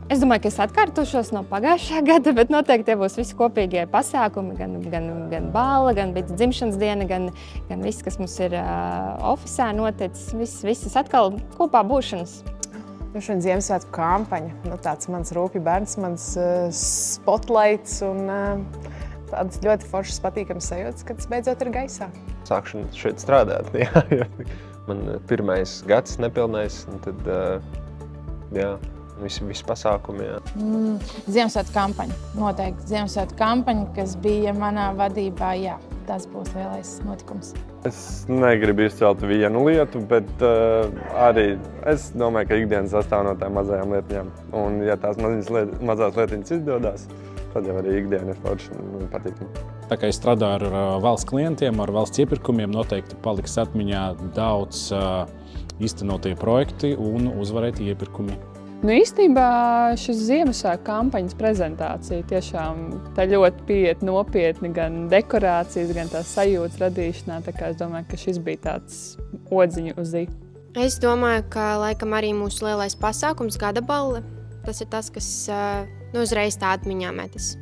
Es domāju, ka es atkārtošos no pagājušā gada, bet noteikti tie būs visi kopīgie pasākumi, gan bāla, gan dzimšanas diena, gan viss, kas mums ir ofisā noticis, visas atkal kopā būšanas. Šodien Ziemassvētku kampaņa, tāds mans rūpju bērns, mans spotlights un tādas ļoti foršas patīkamas sajūtas, kad tas beidzot ir gaisā. Sākšu šeit strādāt, jā. Man pirmais gads nepilnais, un tad, jā, visi pasākumi, jā. Ziemassvētku kampaņa, noteikti Ziemassvētku kampaņa, kas bija manā vadībā, jā, tas būs lielais notikums. Es negribu izcelt vienu lietu, bet arī es domāju, ka ikdiena sastāv no tām mazajām lietiņām. Un ja tās mazās lietiņas izdodas, tad jau arī ikdiena ir forša un patīkama. Tā kā es strādāju ar valsts klientiem, ar valsts iepirkumiem, noteikti paliks atmiņā daudz īstenotie projekti un uzvarēti iepirkumi. Īstenībā šis Ziemassvētku kampaņas prezentācija tiešām tā ļoti pieiet nopietni gan dekorācijas, gan tās sajūtas radīšanā. Tā kā es domāju, ka šis bija tāds odziņu uz i. Es domāju, ka laikam arī mūsu lielais pasākums Gada balle. Tas ir tas, kas uzreiz tā atmiņā metas.